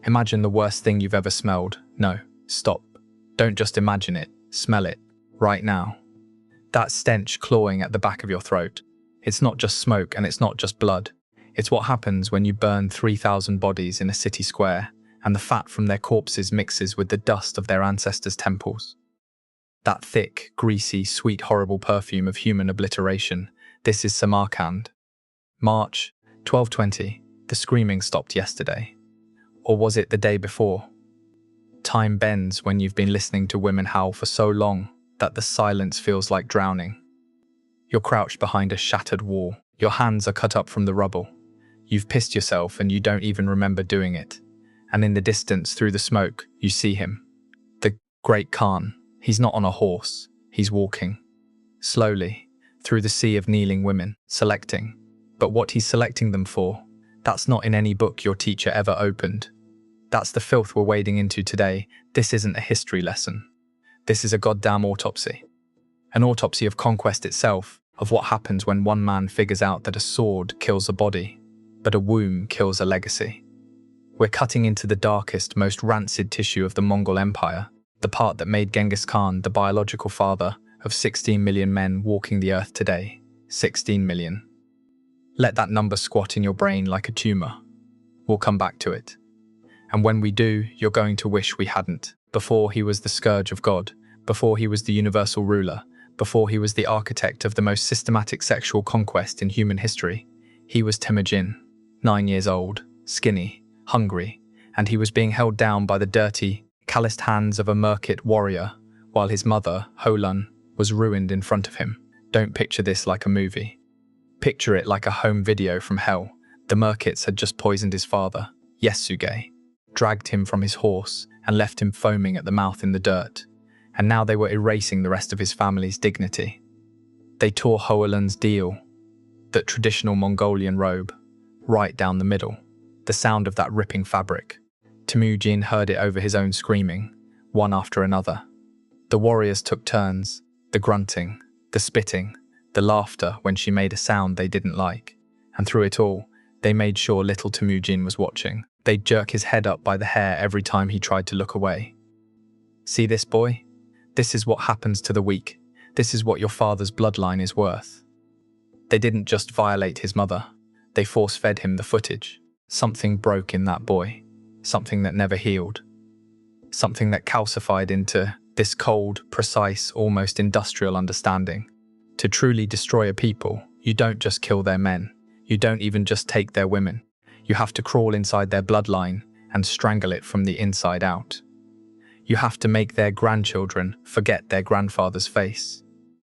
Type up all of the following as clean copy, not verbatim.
Imagine the worst thing you've ever smelled. No, stop. Don't just imagine it, smell it, right now. That stench clawing at the back of your throat. It's not just smoke and it's not just blood. It's what happens when you burn 3,000 bodies in a city square and the fat from their corpses mixes with the dust of their ancestors' temples. That thick, greasy, sweet, horrible perfume of human obliteration. This is Samarkand. March 1220. The screaming stopped yesterday. Or was it the day before? Time bends when you've been listening to women howl for so long that the silence feels like drowning. You're crouched behind a shattered wall. Your hands are cut up from the rubble. You've pissed yourself and you don't even remember doing it. And in the distance, through the smoke, you see him. The great Khan. He's not on a horse. He's walking. Slowly, through the sea of kneeling women, selecting. But what he's selecting them for, that's not in any book your teacher ever opened. That's the filth we're wading into today. This isn't a history lesson. This is a goddamn autopsy. An autopsy of conquest itself, of what happens when one man figures out that a sword kills a body, but a womb kills a legacy. We're cutting into the darkest, most rancid tissue of the Mongol Empire, the part that made Genghis Khan the biological father of 16 million men walking the earth today. 16 million. Let that number squat in your brain like a tumor. We'll come back to it. And when we do, you're going to wish we hadn't. Before he was the scourge of God, before he was the universal ruler, before he was the architect of the most systematic sexual conquest in human history, he was Temujin, 9 years old, skinny, hungry, and he was being held down by the dirty, calloused hands of a Merkit warrior, while his mother, Holun, was ruined in front of him. Don't picture this like a movie. Picture it like a home video from hell. The Merkits had just poisoned his father, Yesuge, dragged him from his horse and left him foaming at the mouth in the dirt, and now they were erasing the rest of his family's dignity. They tore Holun's deal, that traditional Mongolian robe, right down the middle. The sound of that ripping fabric. Temujin heard it over his own screaming, one after another. The warriors took turns, the grunting, the spitting, the laughter when she made a sound they didn't like, and through it all, they made sure little Temujin was watching. They'd jerk his head up by the hair every time he tried to look away. See this, boy? This is what happens to the weak. This is what your father's bloodline is worth. They didn't just violate his mother. They force-fed him the footage. Something broke in that boy. Something that never healed. Something that calcified into this cold, precise, almost industrial understanding. To truly destroy a people, you don't just kill their men. You don't even just take their women. You have to crawl inside their bloodline and strangle it from the inside out. You have to make their grandchildren forget their grandfather's face.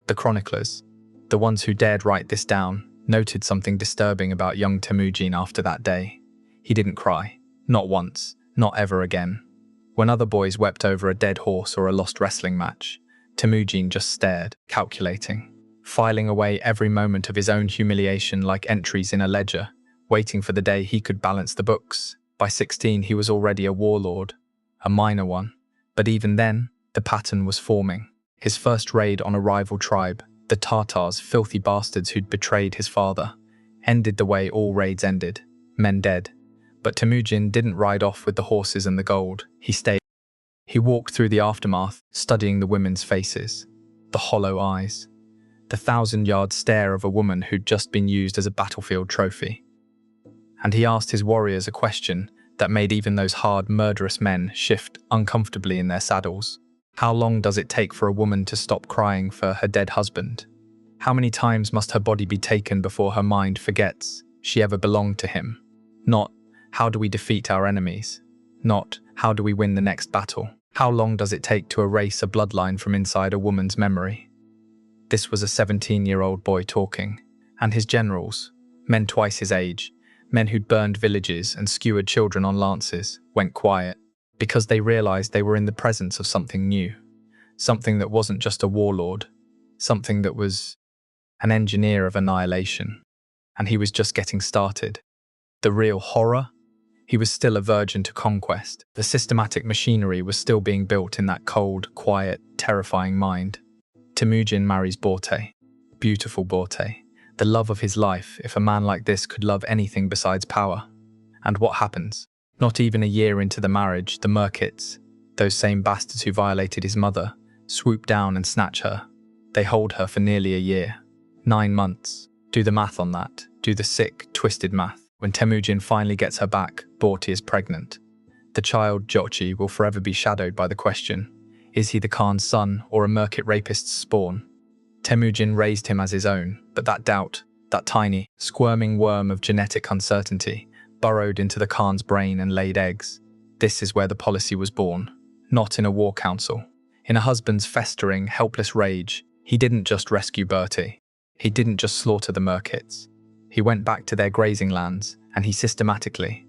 The chroniclers, the ones who dared write this down, noted something disturbing about young Temujin after that day. He didn't cry. Not once. Not ever again. When other boys wept over a dead horse or a lost wrestling match, Temujin just stared, calculating, filing away every moment of his own humiliation like entries in a ledger, waiting for the day he could balance the books. By 16, he was already a warlord, a minor one. But even then, the pattern was forming. His first raid on a rival tribe, the Tatars, filthy bastards who'd betrayed his father, ended the way all raids ended, men dead. But Temujin didn't ride off with the horses and the gold. He stayed. He walked through the aftermath, studying the women's faces, the hollow eyes, the 1,000-yard stare of a woman who'd just been used as a battlefield trophy. And he asked his warriors a question that made even those hard, murderous men shift uncomfortably in their saddles. How long does it take for a woman to stop crying for her dead husband? How many times must her body be taken before her mind forgets she ever belonged to him? Not, how do we defeat our enemies? Not, how do we win the next battle? How long does it take to erase a bloodline from inside a woman's memory? This was a 17-year-old boy talking, and his generals, men twice his age, men who'd burned villages and skewered children on lances, went quiet, because they realized they were in the presence of something new, something that wasn't just a warlord, something that was an engineer of annihilation, and he was just getting started. The real horror? He was still a virgin to conquest. The systematic machinery was still being built in that cold, quiet, terrifying mind. Temujin marries Borte. Beautiful Borte. The love of his life, if a man like this could love anything besides power. And what happens? Not even a year into the marriage, the Merkits, those same bastards who violated his mother, swoop down and snatch her. They hold her for nearly a year. 9 months. Do the math on that. Do the sick, twisted math. When Temujin finally gets her back, Borti is pregnant. The child, Jochi, will forever be shadowed by the question, is he the Khan's son or a Merkit rapist's spawn? Temujin raised him as his own, but that doubt, that tiny, squirming worm of genetic uncertainty, burrowed into the Khan's brain and laid eggs. This is where the policy was born, not in a war council. In a husband's festering, helpless rage, he didn't just rescue Bertie. He didn't just slaughter the Merkits. He went back to their grazing lands, and he systematically,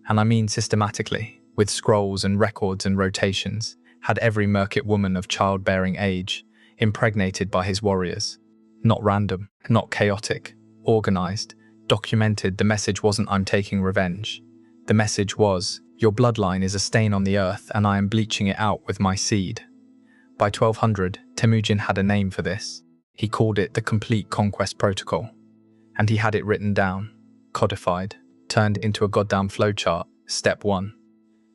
and I mean systematically, with scrolls and records and rotations, had every Merkit woman of childbearing age impregnated by his warriors. Not random, not chaotic, organized, documented. The message wasn't "I'm taking revenge." The message was, your bloodline is a stain on the earth and I am bleaching it out with my seed. By 1200, Temujin had a name for this. He called it the Complete Conquest Protocol. And he had it written down, codified, turned into a goddamn flowchart. Step 1.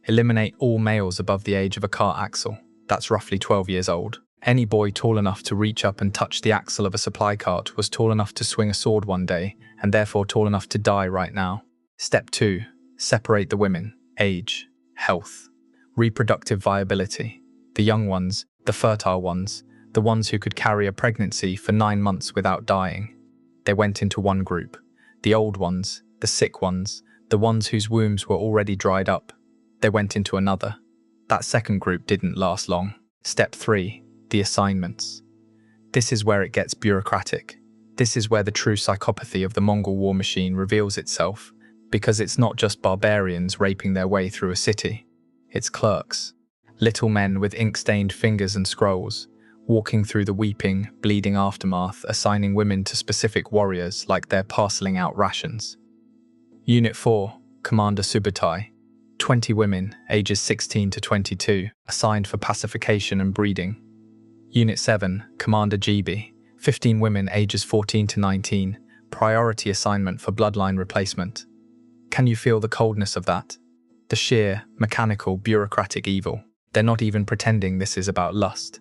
Eliminate all males above the age of a cart axle. That's roughly 12 years old. Any boy tall enough to reach up and touch the axle of a supply cart was tall enough to swing a sword one day, and therefore tall enough to die right now. Step 2. Separate the women. Age, health, reproductive viability. The young ones, the fertile ones, the ones who could carry a pregnancy for 9 months without dying. They went into one group. The old ones, the sick ones, the ones whose wombs were already dried up. They went into another. That second group didn't last long. Step 3. The assignments. This is where it gets bureaucratic. This is where the true psychopathy of the Mongol war machine reveals itself, because it's not just barbarians raping their way through a city. It's clerks. Little men with ink-stained fingers and scrolls, walking through the weeping, bleeding aftermath, assigning women to specific warriors like they're parceling out rations. Unit 4, Commander Subutai. 20 women, ages 16 to 22, assigned for pacification and breeding. Unit 7, Commander Gibi. 15 women, ages 14 to 19, priority assignment for bloodline replacement. Can you feel the coldness of that? The sheer, mechanical, bureaucratic evil. They're not even pretending this is about lust.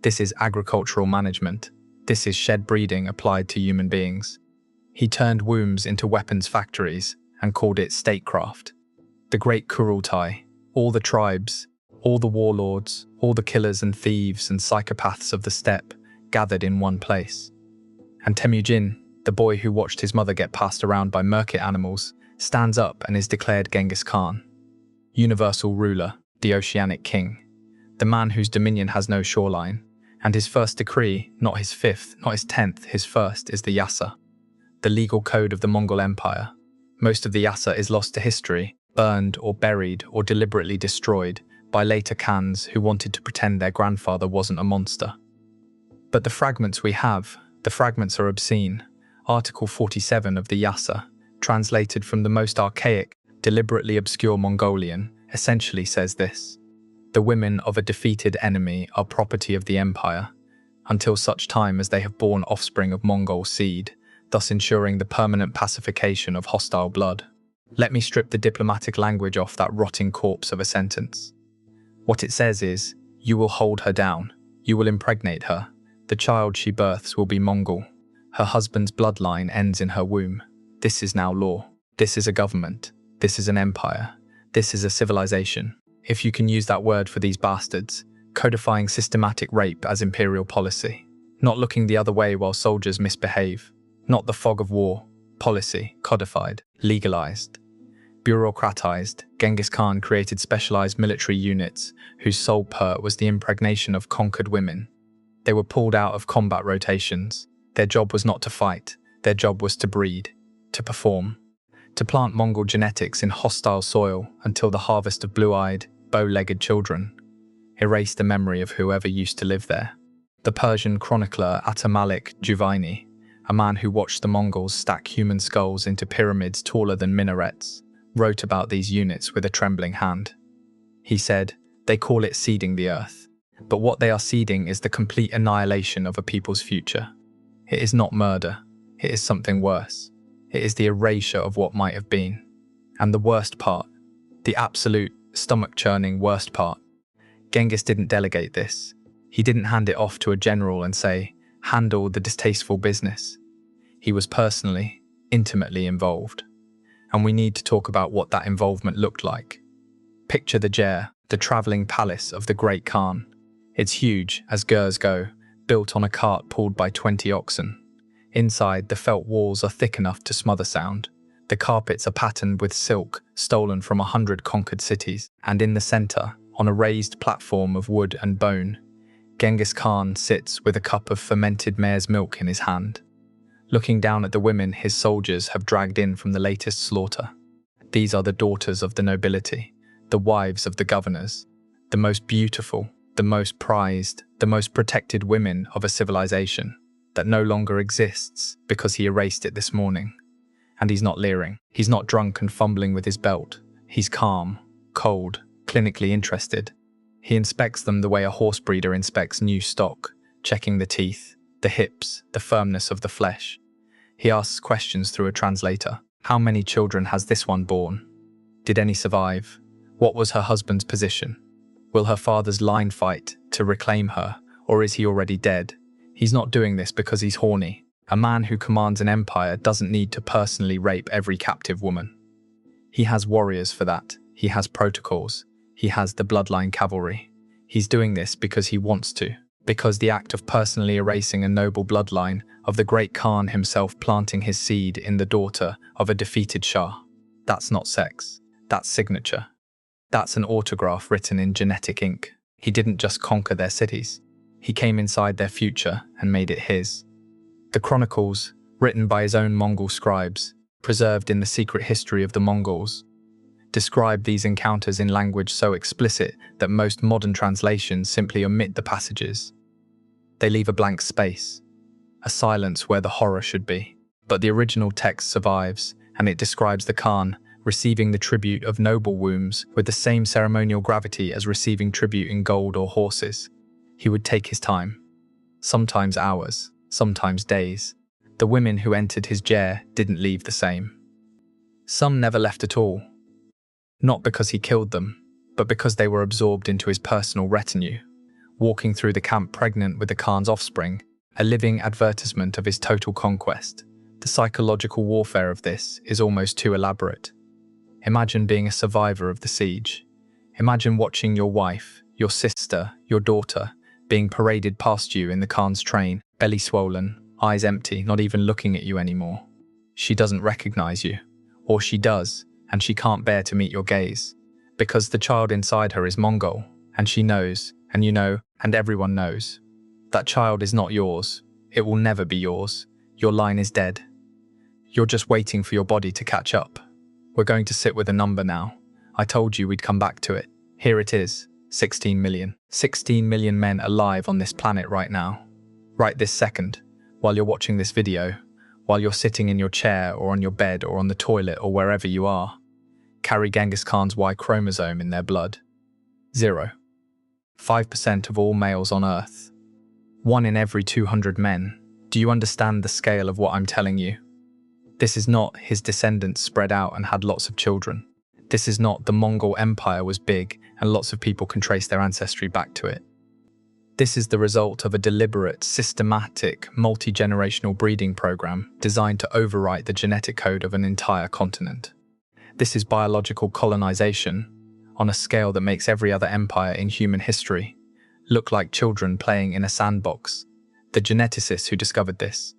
This is agricultural management. This is shed breeding applied to human beings. He turned wombs into weapons factories and called it statecraft. The great Kurultai, all the tribes, all the warlords, all the killers and thieves and psychopaths of the steppe gathered in one place. And Temujin, the boy who watched his mother get passed around by Merkit animals, stands up and is declared Genghis Khan. Universal ruler, the oceanic king, the man whose dominion has no shoreline, and his first decree, not his fifth, not his 10th, his first is the Yasa, the legal code of the Mongol Empire. Most of the Yasa is lost to history, burned or buried or deliberately destroyed by later Khans who wanted to pretend their grandfather wasn't a monster. But the fragments we have, the fragments are obscene. Article 47 of the Yasa, translated from the most archaic, deliberately obscure Mongolian, essentially says this: the women of a defeated enemy are property of the empire, until such time as they have borne offspring of Mongol seed, thus ensuring the permanent pacification of hostile blood. Let me strip the diplomatic language off that rotting corpse of a sentence. What it says is, you will hold her down, you will impregnate her, the child she births will be Mongol, her husband's bloodline ends in her womb. This is now law. This is a government. This is an empire. This is a civilization. If you can use that word for these bastards, codifying systematic rape as imperial policy. Not looking the other way while soldiers misbehave. Not the fog of war. Policy, codified, legalized. Bureaucratized, Genghis Khan created specialized military units whose sole purpose was the impregnation of conquered women. They were pulled out of combat rotations. Their job was not to fight. Their job was to breed, to perform, to plant Mongol genetics in hostile soil until the harvest of blue-eyed, bow-legged children erased the memory of whoever used to live there. The Persian chronicler Atamalik Juvaini, a man who watched the Mongols stack human skulls into pyramids taller than minarets, wrote about these units with a trembling hand. He said, they call it seeding the earth, but what they are seeding is the complete annihilation of a people's future. It is not murder, it is something worse. It is the erasure of what might have been. And the worst part, The absolute, stomach-churning worst part. Genghis didn't delegate this. He didn't hand it off to a general and say, handle the distasteful business. He was personally, intimately involved. And we need to talk about what that involvement looked like. Picture the Jair, the travelling palace of the great Khan. It's huge, as Gers go, built on a cart pulled by 20 oxen. Inside, the felt walls are thick enough to smother sound. The carpets are patterned with silk, stolen from 100 conquered cities. And in the centre, on a raised platform of wood and bone, Genghis Khan sits with a cup of fermented mare's milk in his hand, looking down at the women his soldiers have dragged in from the latest slaughter. These are the daughters of the nobility, the wives of the governors, the most beautiful, the most prized, the most protected women of a civilization that no longer exists because he erased it this morning. And he's not leering. He's not drunk and fumbling with his belt. He's calm, cold, clinically interested. He inspects them the way a horse breeder inspects new stock, checking the teeth, the hips, the firmness of the flesh. He asks questions through a translator. How many children has this one borne? Did any survive? What was her husband's position? Will her father's line fight to reclaim her, or is he already dead? He's not doing this because he's horny. A man who commands an empire doesn't need to personally rape every captive woman. He has warriors for that. He has protocols. He has the bloodline cavalry. He's doing this because he wants to. Because the act of personally erasing a noble bloodline, of the great Khan himself planting his seed in the daughter of a defeated Shah. That's not sex. That's signature. That's an autograph written in genetic ink. He didn't just conquer their cities. He came inside their future and made it his. The chronicles, written by his own Mongol scribes, preserved in the secret history of the Mongols, describe these encounters in language so explicit that most modern translations simply omit the passages. They leave a blank space, a silence where the horror should be. But the original text survives, and it describes the Khan receiving the tribute of noble wombs with the same ceremonial gravity as receiving tribute in gold or horses. He would take his time, sometimes hours, sometimes days. The women who entered his Jair didn't leave the same. Some never left at all. Not because he killed them, but because they were absorbed into his personal retinue, walking through the camp pregnant with the Khan's offspring, a living advertisement of his total conquest. The psychological warfare of this is almost too elaborate. Imagine being a survivor of the siege. Imagine watching your wife, your sister, your daughter, being paraded past you in the Khan's train, belly swollen, eyes empty, not even looking at you anymore. She doesn't recognize you, or she does, and she can't bear to meet your gaze, because the child inside her is Mongol, and she knows, and you know, and everyone knows. That child is not yours. It will never be yours. Your line is dead. You're just waiting for your body to catch up. We're going to sit with a number now. I told you we'd come back to it. Here it is, 16 million. 16 million men alive on this planet right now. Right this second, while you're watching this video, while you're sitting in your chair or on your bed or on the toilet or wherever you are, carry Genghis Khan's Y chromosome in their blood. 0. 5% of all males on Earth. 1 in every 200 men. Do you understand the scale of what I'm telling you? This is not his descendants spread out and had lots of children. This is not the Mongol Empire was big and lots of people can trace their ancestry back to it. This is the result of a deliberate, systematic, multi-generational breeding program designed to overwrite the genetic code of an entire continent. This is biological colonization on a scale that makes every other empire in human history look like children playing in a sandbox. The geneticists who discovered this,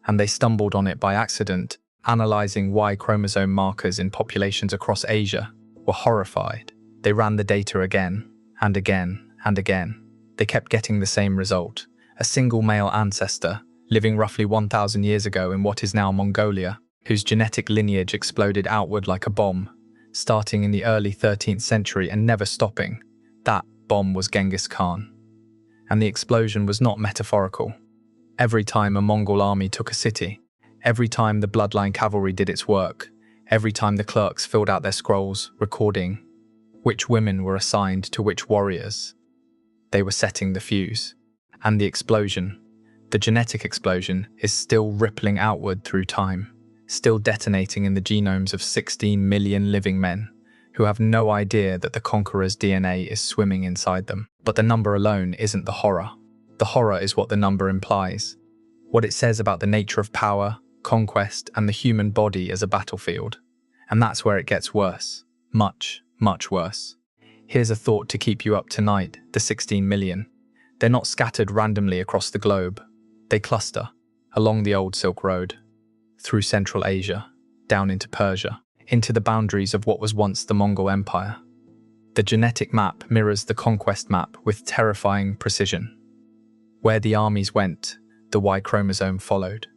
and they stumbled on it by accident, analyzing Y chromosome markers in populations across Asia, were horrified. They ran the data again, and again, and again. They kept getting the same result. A single male ancestor, living roughly 1,000 years ago in what is now Mongolia, whose genetic lineage exploded outward like a bomb, starting in the early 13th century and never stopping. That bomb was Genghis Khan. And the explosion was not metaphorical. Every time a Mongol army took a city, every time the bloodline cavalry did its work, every time the clerks filled out their scrolls, recording which women were assigned to which warriors, they were setting the fuse. And the explosion, the genetic explosion, is still rippling outward through time, still detonating in the genomes of 16 million living men who have no idea that the conqueror's DNA is swimming inside them. But the number alone isn't the horror. The horror is what the number implies. What it says about the nature of power, conquest, and the human body as a battlefield. And that's where it gets worse. Much, much worse. Here's a thought to keep you up tonight: the 16 million. They're not scattered randomly across the globe. They cluster along the old Silk Road, through Central Asia, down into Persia, into the boundaries of what was once the Mongol Empire. The genetic map mirrors the conquest map with terrifying precision. Where the armies went, the Y chromosome followed.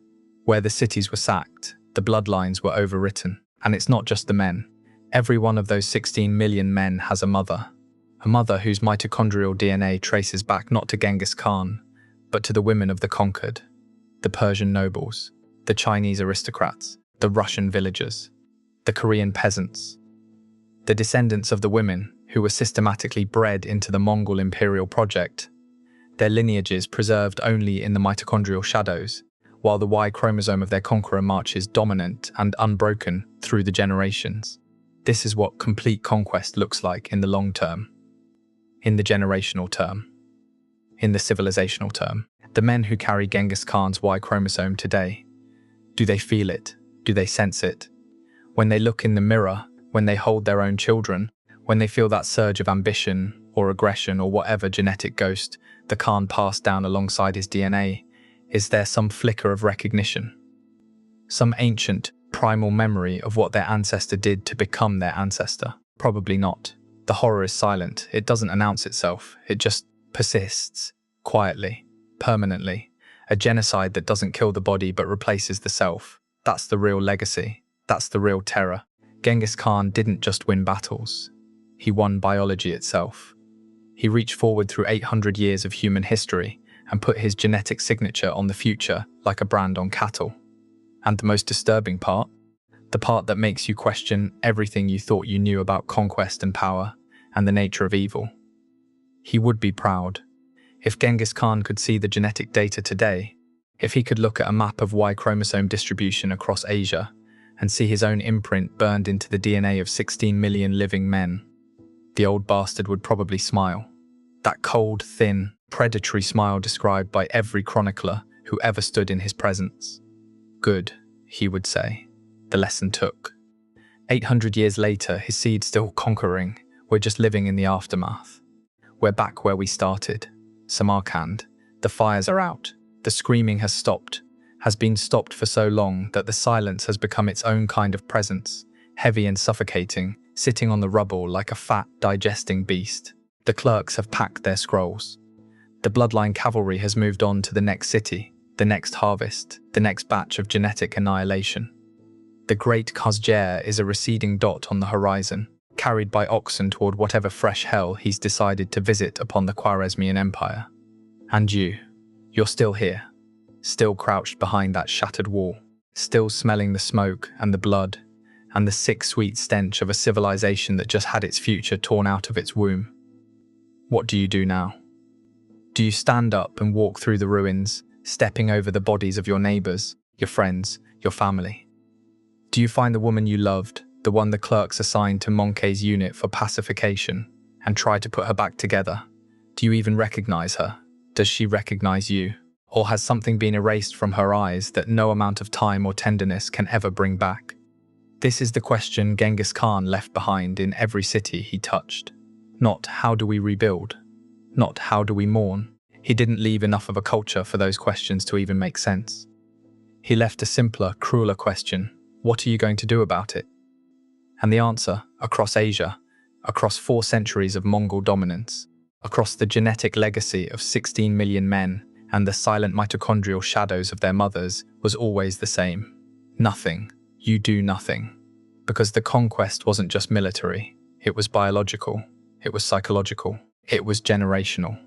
Where the cities were sacked, the bloodlines were overwritten. And it's not just the men. Every one of those 16 million men has a mother whose mitochondrial DNA traces back not to Genghis Khan, but to the women of the conquered, the Persian nobles, the Chinese aristocrats, the Russian villagers, the Korean peasants, the descendants of the women who were systematically bred into the Mongol imperial project, their lineages preserved only in the mitochondrial shadows, while the Y chromosome of their conqueror marches dominant and unbroken through the generations. This is what complete conquest looks like in the long term, in the generational term, in the civilizational term. The men who carry Genghis Khan's Y chromosome today, do they feel it? Do they sense it? When they look in the mirror, when they hold their own children, when they feel that surge of ambition or aggression or whatever genetic ghost the Khan passed down alongside his DNA, is there some flicker of recognition? Some ancient, primal memory of what their ancestor did to become their ancestor? Probably not. The horror is silent. It doesn't announce itself. It just persists, quietly, permanently. A genocide that doesn't kill the body but replaces the self. That's the real legacy. That's the real terror. Genghis Khan didn't just win battles. He won biology itself. He reached forward through 800 years of human history and put his genetic signature on the future like a brand on cattle. And the most disturbing part, the part that makes you question everything you thought you knew about conquest and power and the nature of evil. He would be proud. If Genghis Khan could see the genetic data today, if he could look at a map of Y chromosome distribution across Asia and see his own imprint burned into the DNA of 16 million living men, the old bastard would probably smile. That cold, thin, predatory smile described by every chronicler who ever stood in his presence. Good, he would say. The lesson took. 800 years later, his seed still conquering. We're just living in the aftermath. We're back where we started. Samarkand. The fires are out. The screaming has stopped. Has been stopped for so long that the silence has become its own kind of presence, heavy and suffocating, sitting on the rubble like a fat, digesting beast. The clerks have packed their scrolls. The bloodline cavalry has moved on to the next city, the next harvest, the next batch of genetic annihilation. The great Khazjer is a receding dot on the horizon, carried by oxen toward whatever fresh hell he's decided to visit upon the Khwarezmian Empire. And you're still here, still crouched behind that shattered wall, still smelling the smoke and the blood, and the sick, sweet stench of a civilization that just had its future torn out of its womb. What do you do now? Do you stand up and walk through the ruins, stepping over the bodies of your neighbors, your friends, your family? Do you find the woman you loved, the one the clerks assigned to Monkey's unit for pacification, and try to put her back together? Do you even recognize her? Does she recognize you? Or has something been erased from her eyes that no amount of time or tenderness can ever bring back? This is the question Genghis Khan left behind in every city he touched. Not how do we rebuild? Not how do we mourn? He didn't leave enough of a culture for those questions to even make sense. He left a simpler, crueler question: what are you going to do about it? And the answer, across Asia, across 4 centuries of Mongol dominance, across the genetic legacy of 16 million men and the silent mitochondrial shadows of their mothers, was always the same. Nothing. You do nothing. Because the conquest wasn't just military. It was biological. It was psychological. It was generational.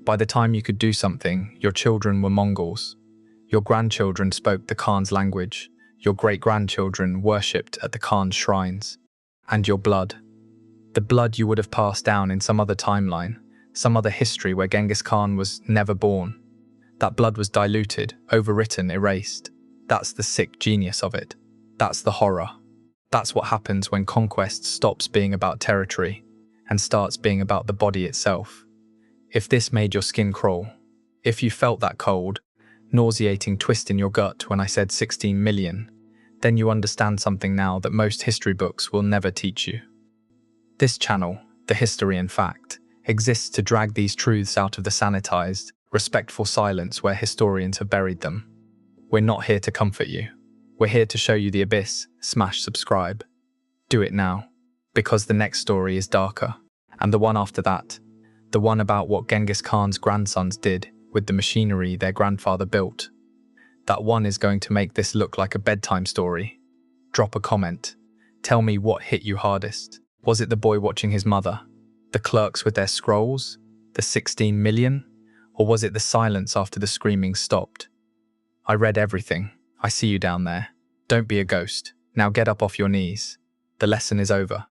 By the time you could do something, your children were Mongols. Your grandchildren spoke the Khan's language. Your great-grandchildren worshipped at the Khan's shrines. And your blood. The blood you would have passed down in some other timeline, some other history where Genghis Khan was never born. That blood was diluted, overwritten, erased. That's the sick genius of it. That's the horror. That's what happens when conquest stops being about territory and starts being about the body itself. If this made your skin crawl, if you felt that cold, nauseating twist in your gut when I said 16 million, then you understand something now that most history books will never teach you. This channel, The History and Fact, exists to drag these truths out of the sanitized, respectful silence where historians have buried them. We're not here to comfort you. We're here to show you the abyss. Smash subscribe. Do it now, because the next story is darker. And the one after that, the one about what Genghis Khan's grandsons did with the machinery their grandfather built. That one is going to make this look like a bedtime story. Drop a comment. Tell me what hit you hardest. Was it the boy watching his mother? The clerks with their scrolls? The 16 million? Or was it the silence after the screaming stopped? I read everything. I see you down there. Don't be a ghost. Now get up off your knees. The lesson is over.